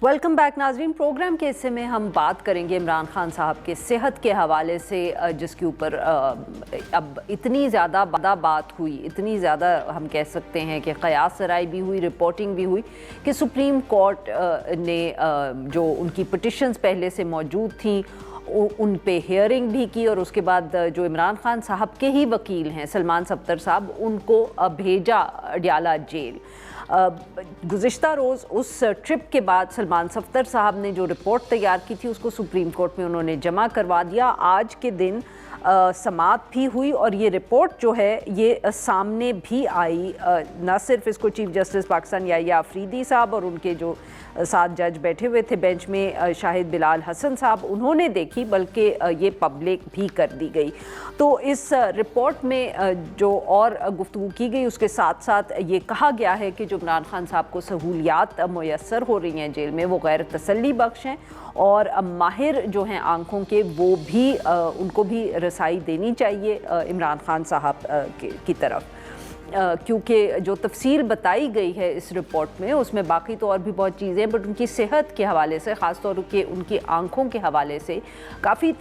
Welcome back नाजरीन। Programme के हिस्से में हम बात करेंगे इमरान खान साहब के सेहत के हवाले से, जिसके ऊपर अब इतनी ज़्यादा बात हुई, इतनी ज़्यादा हम कह सकते हैं कि क़यास सराई भी हुई, रिपोर्टिंग भी हुई कि सुप्रीम कोर्ट ने जो उनकी पिटिशंस पहले से मौजूद थी उन पे हियरिंग भी की, और उसके बाद जो इमरान खान साहब के ही वकील हैं सलमान सफ्तर साहब, उनको भेजा अडयाला जेल। गुज़िश्ता रोज़ उस ट्रिप के बाद सलमान सफ्तर साहब ने जो रिपोर्ट तैयार की थी उसको सुप्रीम कोर्ट में उन्होंने जमा करवा दिया। आज के दिन समाअत भी हुई और ये रिपोर्ट जो है ये सामने भी आई। न सिर्फ इसको चीफ जस्टिस पाकिस्तान याहिया अफरीदी साहब और उनके जो 7 जज बैठे हुए थे बेंच में, शाहिद बिलाल हसन साहब, उन्होंने देखी, बल्कि ये पब्लिक भी कर दी गई। तो इस रिपोर्ट में जो और गुफ्तगू की गई उसके साथ साथ ये कहा गया है कि जो इमरान खान साहब को सहूलियात मुयस्सर हो रही हैं जेल में वो गैर तसल्ली बख्श हैं, और माहिर जो हैं आँखों के वो भी उनको भी रसाई देनी चाहिए इमरान खान साहब की तरफ, क्योंकि जो तफसील बताई गई है इस रिपोर्ट में उसमें बाकी तो और भी बहुत चीज़ें हैं, बट उनकी सेहत के हवाले से, ख़ास तौर के उनकी आँखों के हवाले से काफ़ी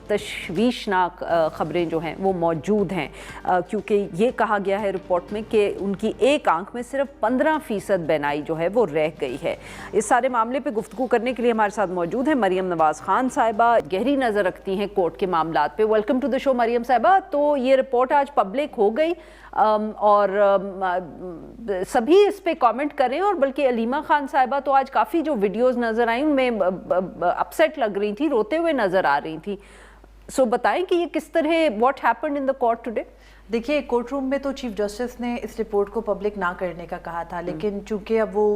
तशवीशनाक ख़बरें जो हैं वो मौजूद हैं, क्योंकि ये कहा गया है रिपोर्ट में कि उनकी एक आँख में सिर्फ 15% बीनाई जो है वो रह गई है। इस सारे मामले पर गुफ्तगू करने के लिए हमारे साथ मौजूद हैं मरियम नवाज़ खान साहिबा, गहरी नज़र रखती हैं कोर्ट के मामलात पे। Welcome to the show Maryam साहिबा। तो ये रिपोर्ट आज पब्लिक हो गई और सभी इस पे कमेंट करें, और बल्कि अलीमा खान साहिबा तो आज काफ़ी जो वीडियोस नज़र आई उनमें अपसेट लग रही थी, रोते हुए नज़र आ रही थी। सो बताएं कि ये किस तरह, what happened in the court today. देखिए, कोर्ट रूम में तो चीफ जस्टिस ने इस रिपोर्ट को पब्लिक ना करने का कहा था, लेकिन चूंकि अब वो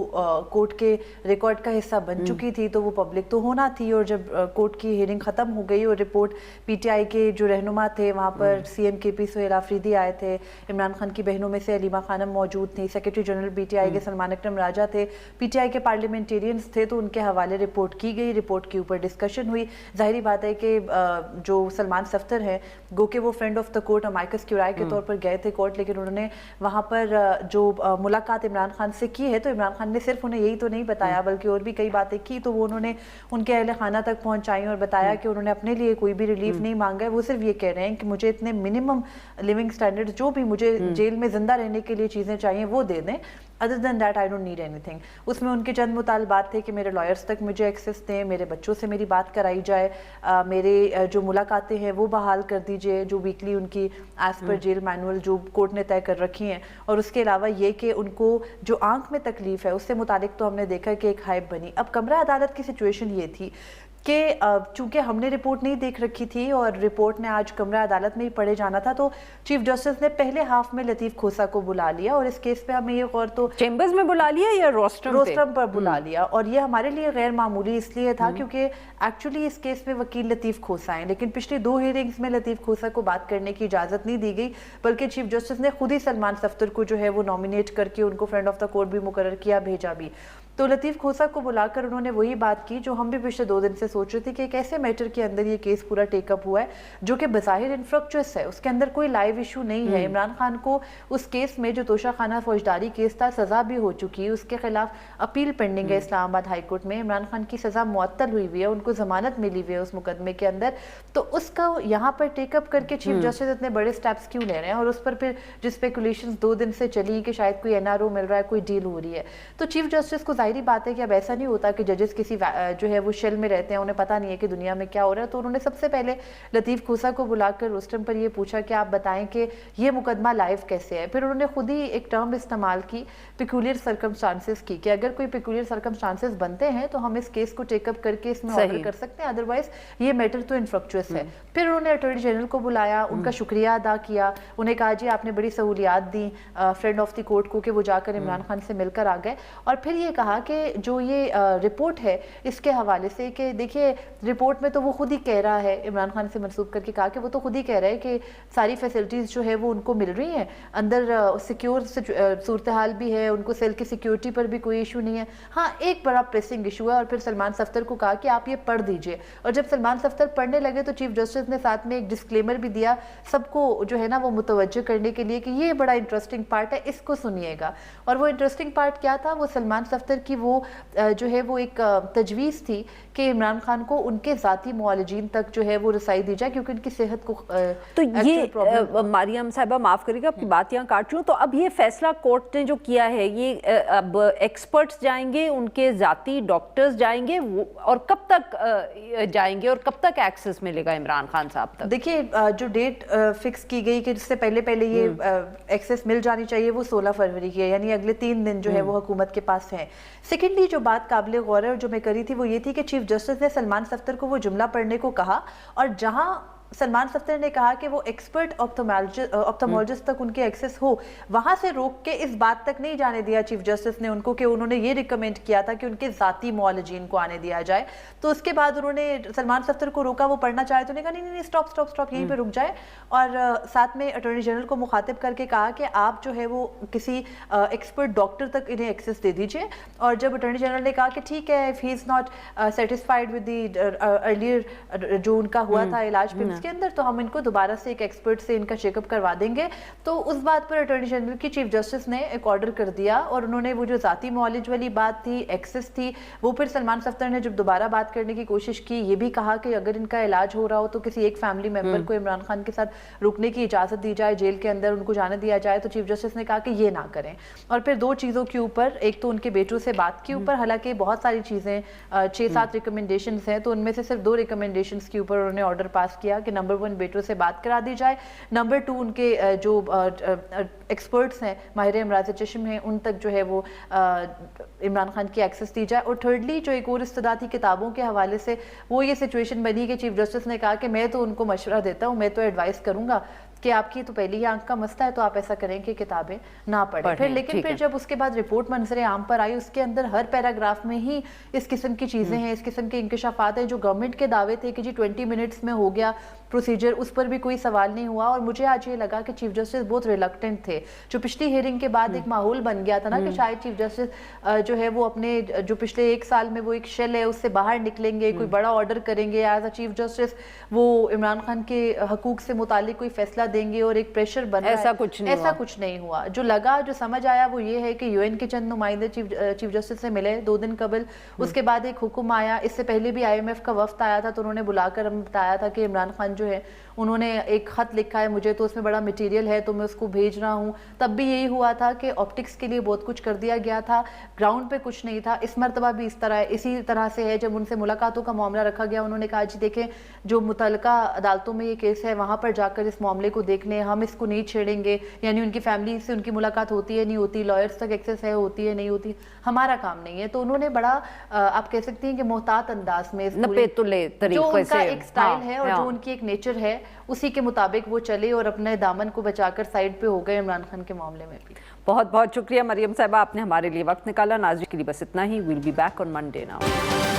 कोर्ट के रिकॉर्ड का हिस्सा बन चुकी थी तो वो पब्लिक तो होना थी। और जब कोर्ट की हियरिंग ख़त्म हो गई और रिपोर्ट पीटीआई के जो रहनुमा थे वहाँ पर सीएम केपी सोहेल आफरीदी आए थे, इमरान खान की बहनों में से अलीमा खानम मौजूद थी, सेक्रेटरी जनरल पीटीआई के सलमान अकरम राजा थे, पीटीआई के पार्लियामेंटेरियंस थे, तो उनके हवाले रिपोर्ट की गई, रिपोर्ट के ऊपर डिस्कशन हुई। जाहिर बात है कि जो सलमान सफ्तर हैं, गो के वो friend of the court amicus curiae के तौर पर गए थे कोर्ट, लेकिन उन्होंने वहाँ पर जो मुलाकात इमरान खान से की है तो इमरान खान ने सिर्फ उन्हें यही तो नहीं बताया बल्कि और भी कई बातें की, तो वो उन्होंने उनके अहले खाना तक पहुँचाई और बताया कि उन्होंने अपने लिए कोई भी रिलीफ नहीं मांगा है। वो सिर्फ ये कह रहे हैं कि मुझे इतने मिनिमम लिविंग स्टैंडर्ड्स, जो भी मुझे जेल में जिंदा रहने के लिए चीज़ें चाहिए वो दे दें, other than that I don't need anything. उसमें उनके चंद मुतालबात थे कि मेरे लॉयर्स तक मुझे एक्सेस दें, मेरे बच्चों से मेरी बात कराई जाए, मेरे जो मुलाकातें हैं वो बहाल कर दीजिए, जो वीकली उनकी एज पर जेल मैनुअल जो कोर्ट ने तय कर रखी हैं, और उसके अलावा ये कि उनको जो आंख में तकलीफ है उससे मुतालिक तो हमने देखा कि एक हाइप बनी। अब कमरा अदालत की सिचुएशन ये थी कि चूंकि हमने रिपोर्ट नहीं देख रखी थी और रिपोर्ट ने आज कमरा अदालत में ही पढ़े जाना था, तो चीफ जस्टिस ने पहले हाफ में लतीफ़ खोसा को बुला लिया, और इस केस पे हमें ये गौर तो चेंबर्स में बुला लिया या रोस्ट्रम पर बुला लिया, और ये हमारे लिए गैर मामूली इसलिए था क्योंकि एक्चुअली इस केस में वकील लतीफ़ खोसा हैं, लेकिन पिछली 2 हियरिंग्स में लतीफ़ खोसा को बात करने की इजाज़त नहीं दी गई, बल्कि चीफ जस्टिस ने खुद ही सलमान सफ्तर को जो है वो नॉमिनेट करके उनको फ्रेंड ऑफ द कोर्ट भी मुकर्रर किया, भेजा भी। तो लतीफ़ खोसा को बुलाकर उन्होंने वही बात की जो हम भी पिछले 2 दिन से सोच रहे थे कि एक ऐसे मैटर के अंदर ये केस पूरा टेकअप हुआ है जो कि बज़ाहिर इन्फ्रक्चुअस है, उसके अंदर कोई लाइव इशू नहीं है। इमरान खान को उस केस में जो तोशाखाना फौजदारी केस था सज़ा भी हो चुकी है, उसके खिलाफ अपील पेंडिंग है इस्लामाबाद हाई कोर्ट में, इमरान खान की सज़ा मुअत्तल हुई हुई है, उनको ज़मानत मिली हुई है उस मुकदमे के अंदर, तो उसका यहाँ पर टेकअप करके चीफ जस्टिस इतने बड़े स्टेप्स क्यों ले रहे हैं, और उस पर फिर जो स्पेकुलेशंस 2 दिन से चली कि शायद कोई एनआरओ मिल रहा है, कोई डील हो रही है, तो चीफ जस्टिस को जाहिर बात है कि अब ऐसा नहीं होता कि जजेस किसी जो है वो शेल में रहते हैं, उन्हें पता नहीं है कि दुनिया में क्या हो रहा है। तो उन्होंने सबसे पहले लतीफ़ खोसा को बुलाकर रोस्टम पर ये पूछा कि आप बताएं कि ये मुकदमा लाइव कैसे है। फिर उन्होंने खुद ही एक टर्म इस्तेमाल की, पिक्यूलियर सर्कमस्टांसेस की, कि अगर कोई पिक्यूलियर सर्कमस्टांसेस बनते हैं तो हम इस केस को टेकअप करके इसमें ऑर्डर कर सकते हैं, अदरवाइज ये मैटर तो इन्फ्रक्चुअस है। फिर उन्होंने अटॉर्नी जनरल को बुलाया, उनका शुक्रिया अदा किया, उन्हें कहा जी आपने बड़ी सहूलियात दी फ्रेंड ऑफ द कोर्ट को कि वो जाकर इमरान खान से मिलकर आ गए, और फिर ये कहा कि जो ये रिपोर्ट है इसके हवाले से कि देखिए रिपोर्ट में तो वो खुद ही कह रहा है, इमरान खान से मंसूब करके कहा कि वो तो खुद ही कह रहा है कि सारी फैसिलिटीज़ जो है वो उनको मिल रही हैं, अंदर सिक्योर सूरत हाल भी है, उनको सेल की सिक्योरिटी पर भी कोई इशू नहीं है। हाँ, एक बड़ा प्रेसिंग इशू है, और फिर सलमान सफ्तर को कहा कि आप ये पढ़ दीजिए, और जब सलमान सफ्तर पढ़ने लगे तो चीफ जस्टिस ने साथ में एक डिस्क्लेमर भी दिया सबको जो है ना वो मुतवज्जो करने के लिए कि ये बड़ा इंटरेस्टिंग पार्ट है, इसको सुनिएगा। और वो इंटरेस्टिंग पार्ट क्या था, वो सलमान सफ्तर کی وہ جو ہے وہ ایک تجویز تھی کہ عمران خان کو ان کے ذاتی معالجین تک جو ہے وہ رسائی دی جائے کیونکہ ان کی صحت کو تو یہ مریم صاحبہ معاف کریے گا آپ کی بات یہاں کاٹ رہی ہوں، تو اب یہ فیصلہ کورٹ نے جو کیا ہے یہ اب ایکسپرٹس جائیں گے، ان کے ذاتی ڈاکٹرز جائیں گے، اور کب تک جائیں گے اور کب تک ایکسس ملے گا عمران خان صاحب تک؟ دیکھیے جو ڈیٹ فکس کی گئی کہ جس سے پہلے یہ ایکسس مل جانی چاہیے وہ 16 فروری کی ہے، یعنی اگلے 3 دن جو ہے وہ حکومت کے پاس ہیں۔ سیکنڈلی جو بات قابل غور ہے اور جو میں کری تھی وہ یہ تھی کہ چیف جسٹس نے سلمان صفدر کو وہ جملہ پڑھنے کو کہا، اور جہاں سلمان صفدر نے کہا کہ وہ ایکسپرٹ آپتھالمولوجسٹ تک ان کے ایکسس ہو، وہاں سے روک کے اس بات تک نہیں جانے دیا چیف جسٹس نے ان کو کہ انہوں نے یہ ریکمینڈ کیا تھا کہ ان کے ذاتی معالجین کو آنے دیا جائے۔ تو اس کے بعد انہوں نے سلمان صفدر کو روکا، وہ پڑھنا چاہے تو انہوں نے کہا نہیں اسٹاپ یہیں پہ رک جائے، اور ساتھ میں اٹارنی جنرل کو مخاطب کر کے کہا کہ آپ جو ہے وہ کسی ایکسپرٹ ڈاکٹر تک انہیں ایکسس دے دیجئے۔ اور جب اٹارنی جنرل نے کہا کہ ٹھیک ہے if he is not satisfied with the earlier جو ان کا ہوا تھا علاج پمس کے اندر، تو ہم ان کو دوبارہ سے ایک ایکسپرٹ سے ان کا چیک اپ کروا دیں گے۔ تو اس بات پر اٹارنی جنرل کی چیف جسٹس نے ایک آرڈر کر دیا، اور انہوں نے وہ جو ذاتی معالج والی بات تھی، ایکسس تھی، وہ پھر سلمان صفدر نے جب دوبارہ بات کرنے کی کوشش کی، یہ بھی کہا کہ اگر ان کا علاج ہو رہا ہو تو کسی ایک فیملی ممبر کو عمران خان کے ساتھ رکنے کی اجازت دی جائے، جیل کے اندر ان کو جانے دیا جائے، تو چیف جسٹس نے کہا کہ یہ نہ کریں۔ اور پھر 2 چیزوں کے اوپر، ایک تو ان کے بیٹوں سے بات کے اوپر، حالانکہ بہت ساری چیزیں 6-7 ریکمنڈیشنز ہیں، تو ان میں سے صرف 2 ریکمنڈیشنز کے اوپر انہوں نے آرڈر پاس کیا کہ نمبر 1 بیٹوں سے بات کرا دی جائے، نمبر 2 ان کے جو ایکسپرٹس ہیں، ماہر امراض چشم ہیں، ان تک جو ہے وہ عمران خان کی ایکسس دی جائے۔ اور تھرڈلی جو ایک اور استدعا تھی کتابوں کے حوالے سے، وہ یہ سچویشن بنی کہ چیف جسٹس نے کہا کہ میں تو ان کو مشورہ دیتا ہوں، میں تو ایڈوائز کروں گا کہ آپ کی تو پہلی ہی آنکھ کا مسئلہ ہے تو آپ ایسا کریں کہ کتابیں نہ پڑھیں۔ لیکن پھر جب اس کے بعد رپورٹ منظر عام پر آئی، اس کے اندر ہر پیراگراف میں ہی اس قسم کی چیزیں ہیں، اس قسم کے انکشافات ہیں۔ جو گورنمنٹ کے دعوے تھے کہ جی 20 منٹس میں ہو گیا پروسیجر، اس پر بھی کوئی سوال نہیں ہوا۔ اور مجھے آج یہ لگا کہ چیف جسٹس بہت ریلکٹنٹ تھے۔ جو پچھلی ہیئرنگ کے بعد ایک ماحول بن گیا تھا نا کہ شاید چیف جسٹس جو ہے وہ اپنے جو پچھلے 1 سال میں وہ ایک شیل ہے اس سے باہر نکلیں گے، کوئی بڑا آرڈر کریں گے ایز اے چیف جسٹس، وہ عمران خان کے حقوق سے متعلق کوئی فیصلہ دیں گے اور ایک پریشر بن رہا ہے۔ ایسا کچھ نہیں ہوا۔ جو لگا، جو سمجھ آیا وہ یہ ہے کہ یو این کے چند نمائندے چیف جسٹس سے ملے 2 دن قبل، اس کے بعد ایک حکم آیا، اس سے پہلے بھی IMF کا وفد آیا تھا، تو انہوں نے بلا کر ہمیں بتایا تھا کہ عمران خان جو ہے انہوں نے ایک خط لکھا ہے مجھے، تو اس میں بڑا مٹیریل ہے تو میں اس کو بھیج رہا ہوں۔ تب بھی یہی ہوا تھا کہ آپٹکس کے لیے بہت کچھ کر دیا گیا تھا، گراؤنڈ پہ کچھ نہیں تھا۔ اس مرتبہ بھی اسی طرح سے ہے۔ جب ان سے ملاقاتوں کا معاملہ رکھا گیا، انہوں نے کہا جی دیکھیں جو متعلقہ عدالتوں میں یہ کیس ہے وہاں پر جا کر اس معاملے کو دیکھ لیں، ہم اس کو نہیں چھیڑیں گے۔ یعنی ان کی فیملی سے ان کی ملاقات ہوتی ہے نہیں ہوتی، لائرز تک ایکسس ہے ہوتی ہے نہیں ہوتی، ہمارا کام نہیں ہے۔ تو انہوں نے بڑا آپ کہہ سکتی ہیں کہ محتاط انداز میں جو ان کا ایک سٹائل ہے اور جو ان کی ایک نیچر ہے اسی کے مطابق وہ چلے اور اپنے دامن کو بچا کر سائیڈ پہ ہو گئے عمران خان کے معاملے میں بھی۔ بہت بہت شکریہ مریم صاحبہ، آپ نے ہمارے لیے وقت نکالا۔ ناظرین کے لیے بس اتنا ہی۔ We'll be back on Monday now.